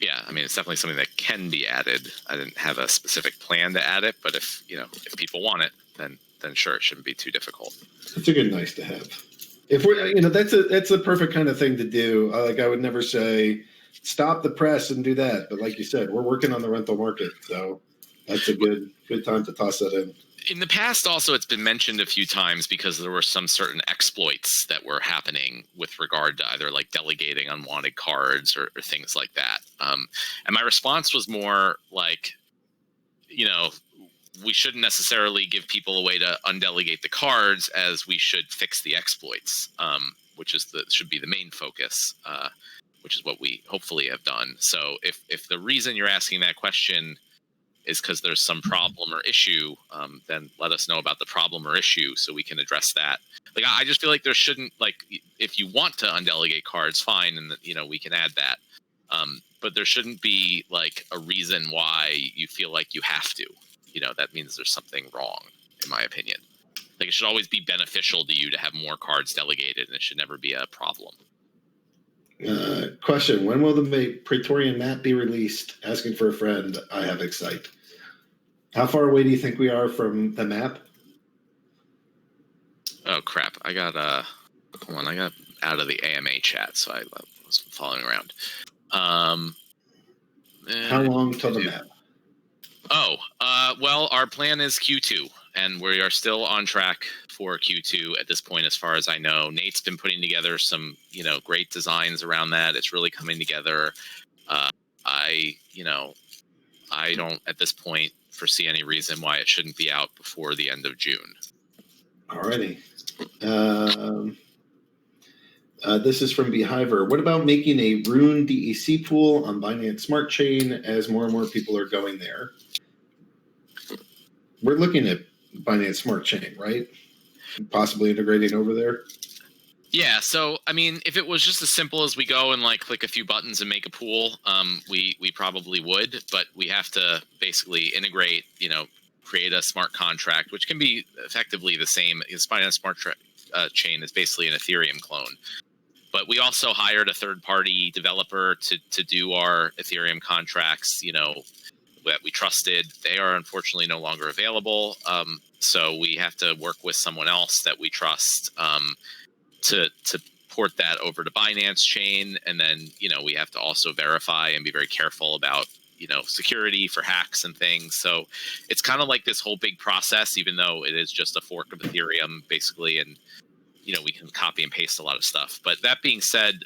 Speaker 4: yeah, I mean, it's definitely something that can be added. I didn't have a specific plan to add it, but if people want it, then sure, it shouldn't be too difficult.
Speaker 1: It's a good nice to have. If we're, that's the perfect kind of thing to do. I would never say stop the press and do that, but like you said, we're working on the rental market, so that's a good time to toss that in.
Speaker 4: In the past, also, it's been mentioned a few times because there were some certain exploits that were happening with regard to either like delegating unwanted cards or things like that. And my response was more like, we shouldn't necessarily give people a way to undelegate the cards, as we should fix the exploits, which should be the main focus, which is what we hopefully have done. So if the reason you're asking that question is because there's some problem or issue, then let us know about the problem or issue so we can address that. Like, I just feel like there shouldn't, like, if you want to undelegate cards, fine, and we can add that. But there shouldn't be like a reason why you feel like you have to. That means there's something wrong, in my opinion. Like, it should always be beneficial to you to have more cards delegated, and it should never be a problem.
Speaker 1: Question: when will the Praetorian map be released? Asking for a friend. I have Excite. How far away do you think we are from the map?
Speaker 4: Oh crap! I got hold on. I got out of the AMA chat, so I was following around.
Speaker 1: How long till the map?
Speaker 4: Oh, well, our plan is Q2, and we are still on track for Q2 at this point, as far as I know. Nate's been putting together some, great designs around that. It's really coming together. I don't, at this point, foresee any reason why it shouldn't be out before the end of June.
Speaker 1: Alrighty. This is from Beehiver. What about making a RUNE DEC pool on Binance Smart Chain as more and more people are going there? We're looking at Binance Smart Chain, right? Possibly integrating over there.
Speaker 4: Yeah, so I mean, if it was just as simple as we go and like click a few buttons and make a pool, we probably would, but we have to basically integrate, create a smart contract, which can be effectively the same. Binance Smart Chain is basically an Ethereum clone. But we also hired a third-party developer to do our Ethereum contracts, that we trusted. They are unfortunately no longer available, so we have to work with someone else that we trust to port that over to Binance Chain, and then we have to also verify and be very careful about security for hacks and things. So it's kind of like this whole big process, even though it is just a fork of Ethereum basically, and we can copy and paste a lot of stuff. But that being said,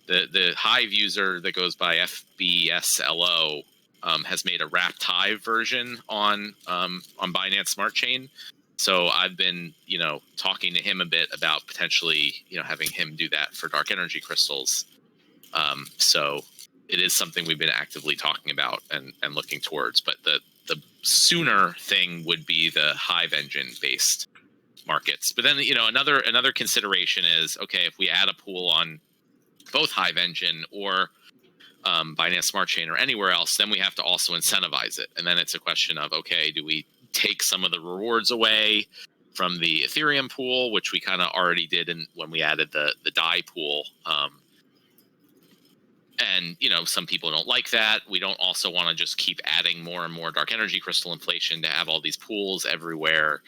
Speaker 4: the Hive user that goes by FBSLO has made a wrapped Hive version on Binance Smart Chain. So I've been, talking to him a bit about potentially, having him do that for dark energy crystals. So it is something we've been actively talking about and looking towards. But the sooner thing would be the Hive Engine based markets. But then, another consideration is, okay, if we add a pool on both Hive Engine or Binance Smart Chain or anywhere else, then we have to also incentivize it. And then it's a question of, okay, do we take some of the rewards away from the Ethereum pool, which we kind of already did when we added the DAI pool. And, some people don't like that. We don't also want to just keep adding more and more dark energy crystal inflation to have all these pools everywhere.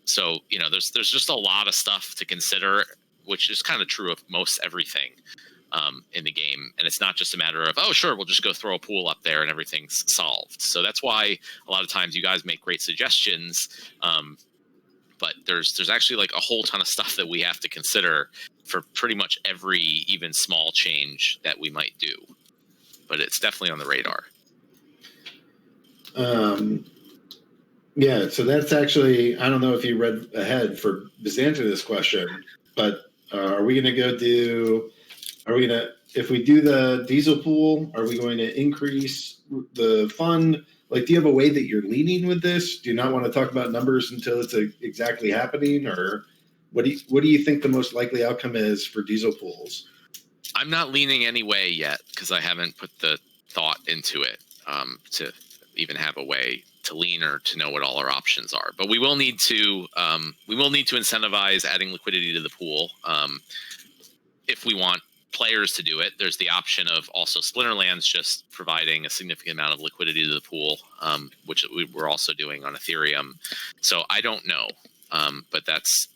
Speaker 4: So, there's just a lot of stuff to consider, which is kind of true of most everything in the game. And it's not just a matter of, oh, sure, we'll just go throw a pool up there and everything's solved. So that's why a lot of times you guys make great suggestions. But there's actually like a whole ton of stuff that we have to consider for pretty much every even small change that we might do. But it's definitely on the radar.
Speaker 1: Yeah, so that's actually, I don't know if you read ahead for answer this question, but if we do the diesel pool, are we going to increase the fund? Like, do you have a way that you're leaning with this? Do you not want to talk about numbers until it's exactly happening? Or what do you think the most likely outcome is for diesel pools?
Speaker 4: I'm not leaning any way yet because I haven't put the thought into it to even have a way to lean or to know what all our options are. But we will need to incentivize adding liquidity to the pool if we want players to do it. There's the option of also Splinterlands just providing a significant amount of liquidity to the pool, which we're also doing on Ethereum. So I don't know, but that's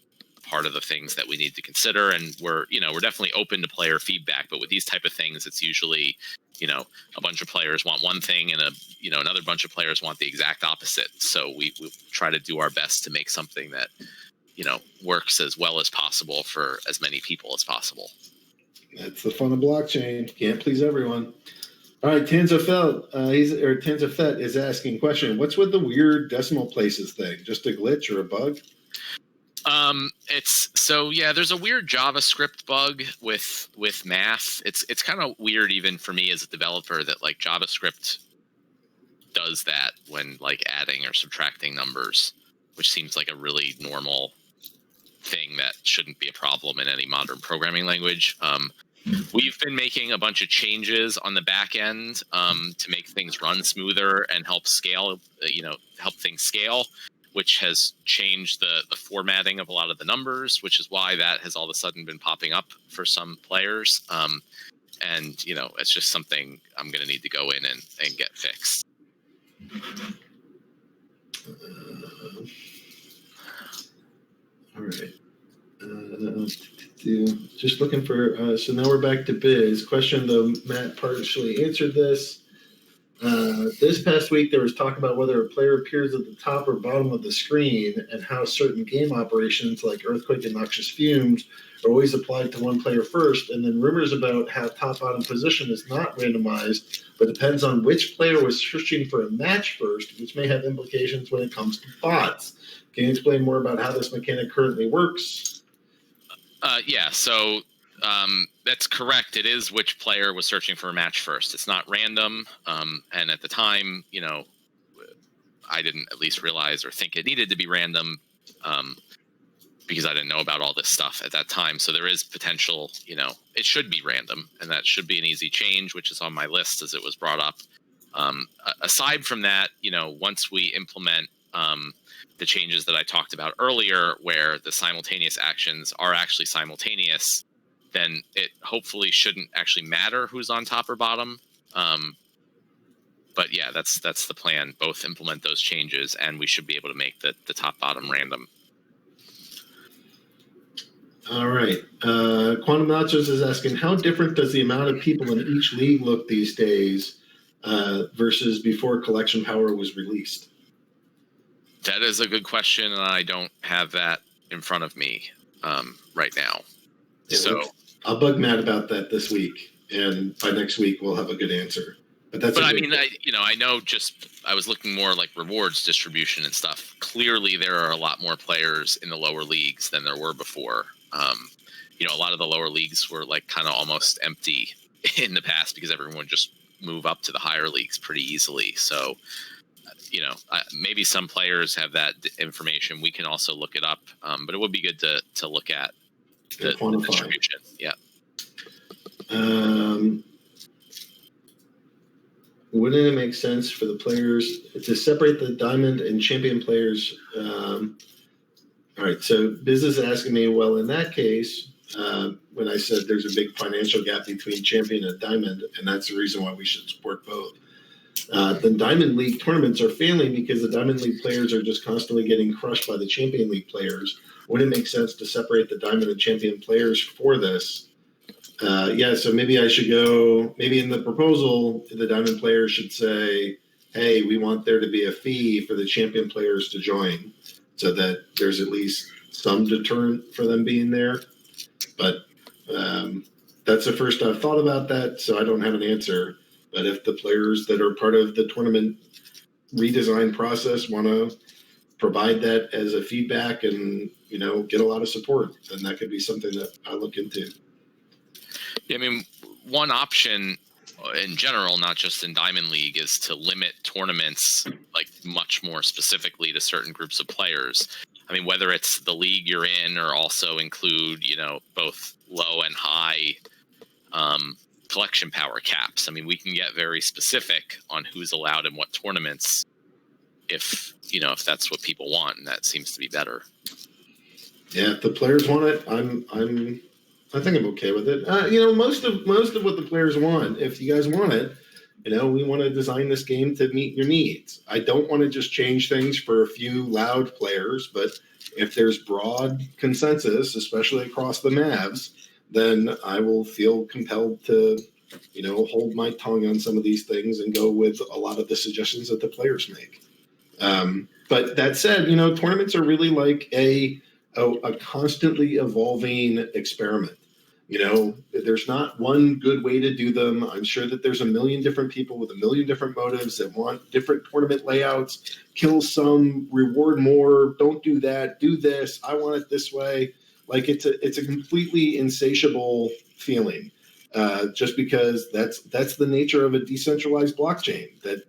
Speaker 4: part of the things that we need to consider. And we're definitely open to player feedback. But with these type of things, it's usually a bunch of players want one thing and another bunch of players want the exact opposite. So we try to do our best to make something that works as well as possible for as many people as possible.
Speaker 1: That's the fun of blockchain. Can't please everyone. All right, Tanzafet is asking question. What's with the weird decimal places thing? Just a glitch or a bug?
Speaker 4: There's a weird JavaScript bug with math. It's kind of weird even for me as a developer that like JavaScript does that when like adding or subtracting numbers, which seems like a really normal thing that shouldn't be a problem in any modern programming language. We've been making a bunch of changes on the back end to make things run smoother and help scale, help things scale, which has changed the formatting of a lot of the numbers, which is why that has all of a sudden been popping up for some players. And it's just something I'm going to need to go in and get fixed.
Speaker 1: All right. Just looking for, so now we're back to Biz. Question, though, Matt partially answered this. This past week, there was talk about whether a player appears at the top or bottom of the screen and how certain game operations like Earthquake and Noxious Fumes are always applied to one player first, and then rumors about how top-bottom position is not randomized, but depends on which player was searching for a match first, which may have implications when it comes to bots. Can you explain more about how this mechanic currently works?
Speaker 4: Yeah, so that's correct. It is which player was searching for a match first. It's not random. And at the time, I didn't at least realize or think it needed to be random because I didn't know about all this stuff at that time. So there is potential, it should be random, and that should be an easy change, which is on my list as it was brought up. Aside from that, once we implement the changes that I talked about earlier, where the simultaneous actions are actually simultaneous, then it hopefully shouldn't actually matter who's on top or bottom. But yeah, that's the plan. Both implement those changes, and we should be able to make the top bottom random.
Speaker 1: All right. Quantum Nachos is asking, how different does the amount of people in each league look these days versus before collection power was released?
Speaker 4: That is a good question, and I don't have that in front of me right now.
Speaker 1: Yeah,
Speaker 4: so
Speaker 1: I'll bug Matt about that this week, and by next week we'll have a good answer. But I mean,
Speaker 4: I know. I was looking more like rewards distribution and stuff. Clearly, there are a lot more players in the lower leagues than there were before. A lot of the lower leagues were like kind of almost empty in the past because everyone would just move up to the higher leagues pretty easily. So, maybe some players have that information. We can also look it up, but it would be good to look at the distribution. Yeah.
Speaker 1: Wouldn't it make sense for the players to separate the diamond and champion players? All right, so business is asking me, well, in that case, when I said there's a big financial gap between champion and diamond, and that's the reason why we should support both. The Diamond League tournaments are failing because the Diamond League players are just constantly getting crushed by the Champion League players. Wouldn't it make sense to separate the Diamond and Champion players for this? So maybe I should go, maybe in the proposal, the Diamond players should say, hey, we want there to be a fee for the Champion players to join so that there's at least some deterrent for them being there. But that's the first I've thought about that, so I don't have an answer. But if the players that are part of the tournament redesign process want to provide that as a feedback and, get a lot of support, then that could be something that I look into.
Speaker 4: Yeah, I mean, one option in general, not just in Diamond League, is to limit tournaments like much more specifically to certain groups of players. I mean, whether it's the league you're in or also include, both low and high collection power caps. I mean, we can get very specific on who's allowed in what tournaments if that's what people want, and that seems to be better.
Speaker 1: Yeah, if the players want it, I think I'm okay with it. Most of what the players want, if you guys want it, we want to design this game to meet your needs. I don't want to just change things for a few loud players, but if there's broad consensus, especially across the Mavs, then I will feel compelled to, hold my tongue on some of these things and go with a lot of the suggestions that the players make. But that said, tournaments are really like a constantly evolving experiment. There's not one good way to do them. I'm sure that there's a million different people with a million different motives that want different tournament layouts, kill some, reward more, don't do that, do this, I want it this way. Like it's a completely insatiable feeling, just because that's the nature of a decentralized blockchain, that,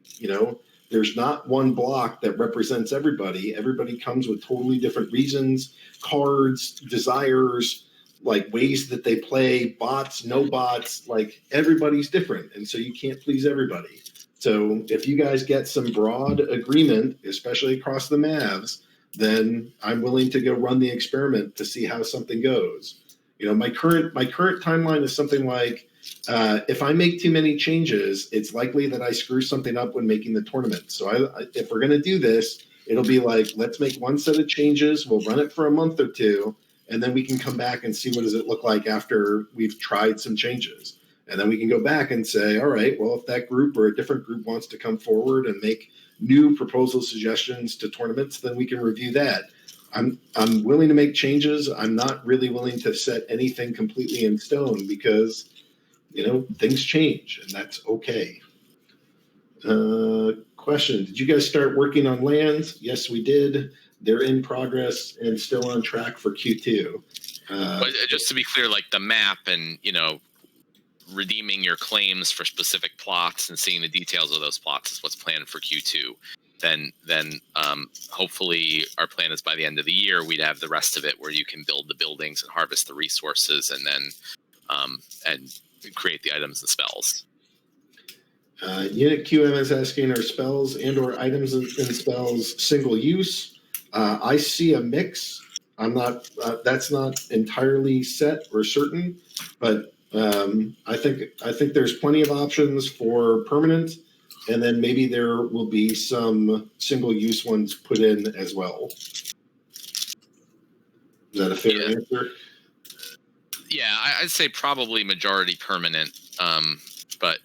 Speaker 1: there's not one block that represents everybody. Everybody comes with totally different reasons, cards, desires, like ways that they play, bots, no bots, like everybody's different. And so you can't please everybody. So if you guys get some broad agreement, especially across the Mavs, then I'm willing to go run the experiment to see how something goes. My current timeline is something like, if I make too many changes, it's likely that I screw something up when making the tournament. So if we're going to do this, it'll be like, let's make one set of changes. We'll run it for a month or two, and then we can come back and see what does it look like after we've tried some changes. And then we can go back and say, all right, well, if that group or a different group wants to come forward and make new proposal suggestions to tournaments, then we can review that. I'm willing to make changes. I'm not really willing to set anything completely in stone because, things change, and that's okay. Question, did you guys start working on lands? Yes, we did. They're in progress and still on track for Q2.
Speaker 4: But just to be clear, like the map and, redeeming your claims for specific plots and seeing the details of those plots is what's planned for Q2. Then hopefully our plan is by the end of the year, we'd have the rest of it where you can build the buildings and harvest the resources and then and create the items and spells.
Speaker 1: Unit QM is asking, are spells and or items and spells single use? I see a mix. I'm not, that's not entirely set or certain, but I think there's plenty of options for permanent, and then maybe there will be some single use ones put in as well. Is that a fair answer?
Speaker 4: Yeah, I'd say probably majority permanent, but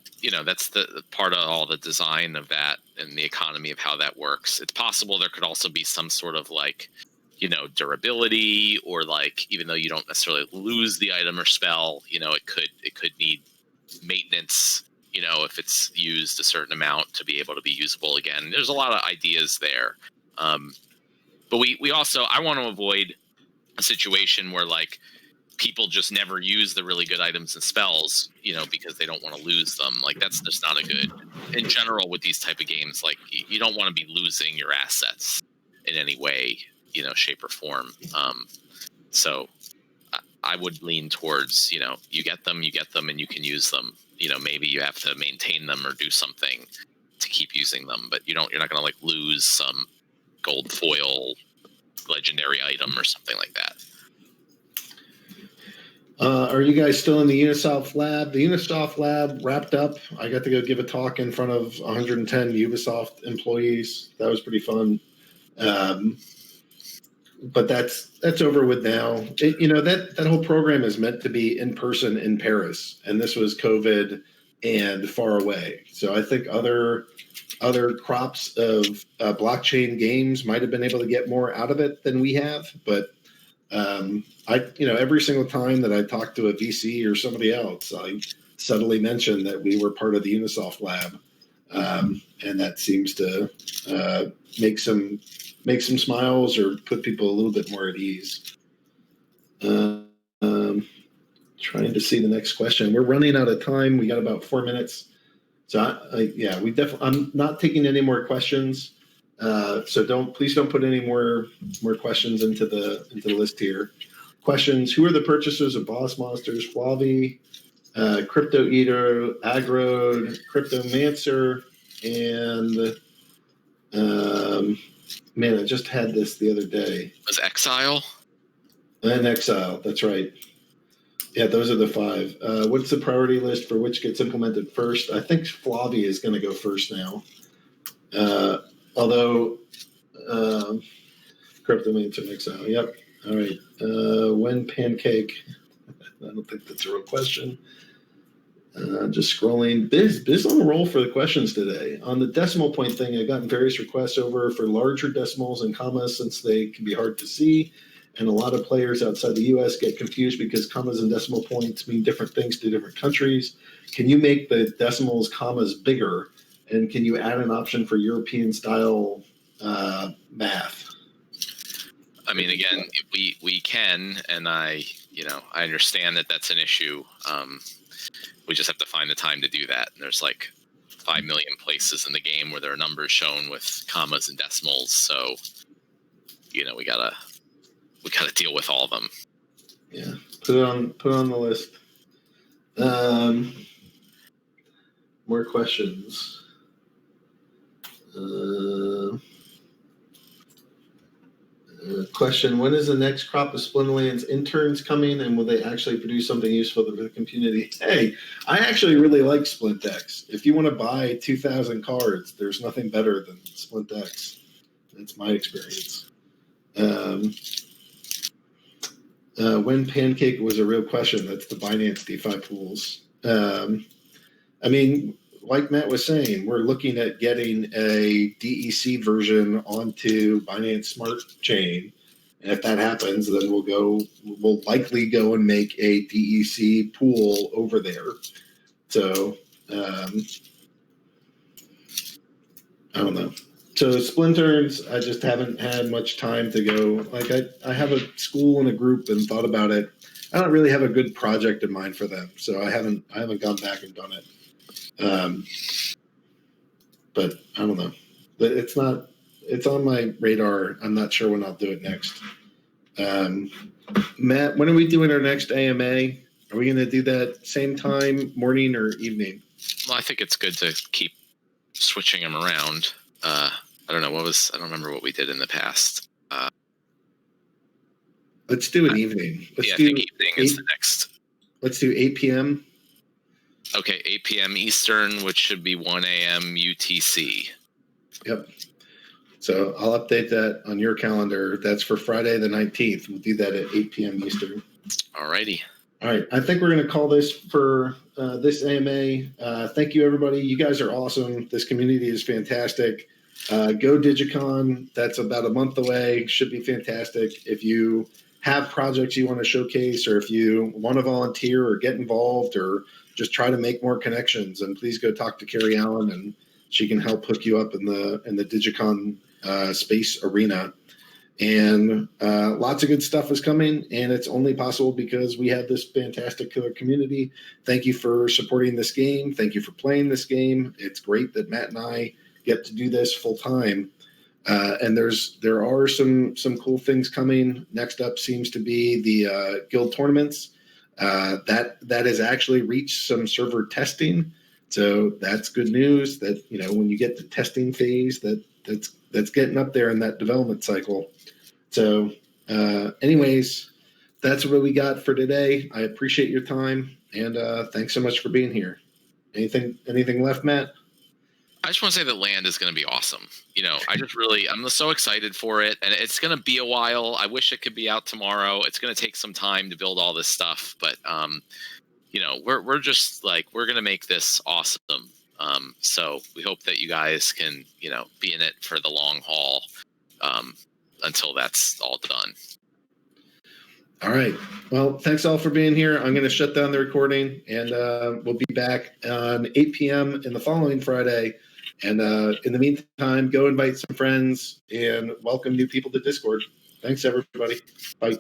Speaker 4: that's the part of all the design of that and the economy of how that works. It's possible there could also be some sort of durability, or even though you don't necessarily lose the item or spell, it could need maintenance, if it's used a certain amount to be able to be usable again. There's a lot of ideas there. But we also, I want to avoid a situation where people just never use the really good items and spells, because they don't want to lose them. That's just not a good, in general with these type of games, you don't want to be losing your assets in any way, shape or form. So I would lean towards, you get them and you can use them. Maybe you have to maintain them or do something to keep using them, but you're not going to lose some gold foil legendary item or something like that.
Speaker 1: Are you guys still in the Ubisoft lab? The Ubisoft lab wrapped up. I got to go give a talk in front of 110 Ubisoft employees. That was pretty fun. But that's over with now. That whole program is meant to be in person in Paris, and this was COVID and far away. So I think other crops of blockchain games might have been able to get more out of it than we have. But every single time that I talk to a VC or somebody else, I subtly mention that we were part of the Ubisoft lab, and that seems to make some smiles or put people a little bit more at ease. Trying to see the next question. We're running out of time. We got about 4 minutes. So I'm not taking any more questions. So please don't put any more questions into the list here. Questions: who are the purchasers of Boss Monsters, Flauwy, Cryptoeater, Aggroed, Cryptomancer, and man, I just had this the other day.
Speaker 4: Was Exile?
Speaker 1: And Exile, that's right. Yeah, those are the 5. What's the priority list for which gets implemented first? I think Flauwy is going to go first now. Although Cryptomancer and Exile, yep. All right. When pancake? I don't think that's a real question. Just scrolling. Biz on a roll for the questions today. On the decimal point thing, I've gotten various requests over for larger decimals and commas since they can be hard to see. And a lot of players outside the U.S. get confused because commas and decimal points mean different things to different countries. Can you make the decimals, commas bigger? And can you add an option for European style math?
Speaker 4: I mean, again, we can, and I understand that that's an issue. We just have to find the time to do that. And there's 5 million places in the game where there are numbers shown with commas and decimals. So, we gotta deal with all of them.
Speaker 1: Yeah, put it on the list. More questions. Question: when is the next crop of Splinterlands interns coming, and will they actually produce something useful for the community? Hey, I actually really like Splintex. If you want to buy 2,000 cards, there's nothing better than Splintex. That's my experience. When pancake was a real question, that's the Binance DeFi pools. I mean, like Matt was saying, we're looking at getting a DEC version onto Binance Smart Chain. And if that happens, then we'll likely go and make a DEC pool over there. So, I don't know. So Splinterns, I just haven't had much time to go. Like I have a school and a group and thought about it. I don't really have a good project in mind for them. So I haven't gone back and done it. But I don't know. But it's on my radar. I'm not sure when I'll do it next. Matt, when are we doing our next AMA? Are we going to do that same time, morning or evening?
Speaker 4: Well, I think it's good to keep switching them around. I don't know I don't remember what we did in the past.
Speaker 1: Let's do an evening.
Speaker 4: I think evening is the next.
Speaker 1: Let's do 8 p.m.
Speaker 4: Okay, 8 p.m. Eastern, which should be 1 a.m. UTC.
Speaker 1: Yep. So I'll update that on your calendar. That's for Friday the 19th. We'll do that at 8 p.m. Eastern.
Speaker 4: All righty.
Speaker 1: All right. I think we're going to call this for this AMA. Thank you, everybody. You guys are awesome. This community is fantastic. Go DygyCon. That's about a month away. Should be fantastic. If you have projects you want to showcase, or if you want to volunteer or get involved or just try to make more connections, and please go talk to Carrie Allen, and she can help hook you up in the DygyCon space arena. And lots of good stuff is coming, and it's only possible because we have this fantastic community. Thank you for supporting this game. Thank you for playing this game. It's great that Matt and I get to do this full time. And there are some cool things coming. Next up seems to be the guild tournaments. That has actually reached some server testing. So that's good news that, when you get to testing phase, that's getting up there in that development cycle. So anyways, that's what we got for today. I appreciate your time, and thanks so much for being here. Anything left, Matt?
Speaker 4: I just want to say that land is going to be awesome. I'm so excited for it, and it's going to be a while. I wish it could be out tomorrow. It's going to take some time to build all this stuff, but we're just we're going to make this awesome. So we hope that you guys can, be in it for the long haul until that's all done.
Speaker 1: All right. Well, thanks all for being here. I'm going to shut down the recording, and we'll be back on 8 p.m. in the following Friday. And in the meantime, go invite some friends and welcome new people to Discord. Thanks, everybody. Bye.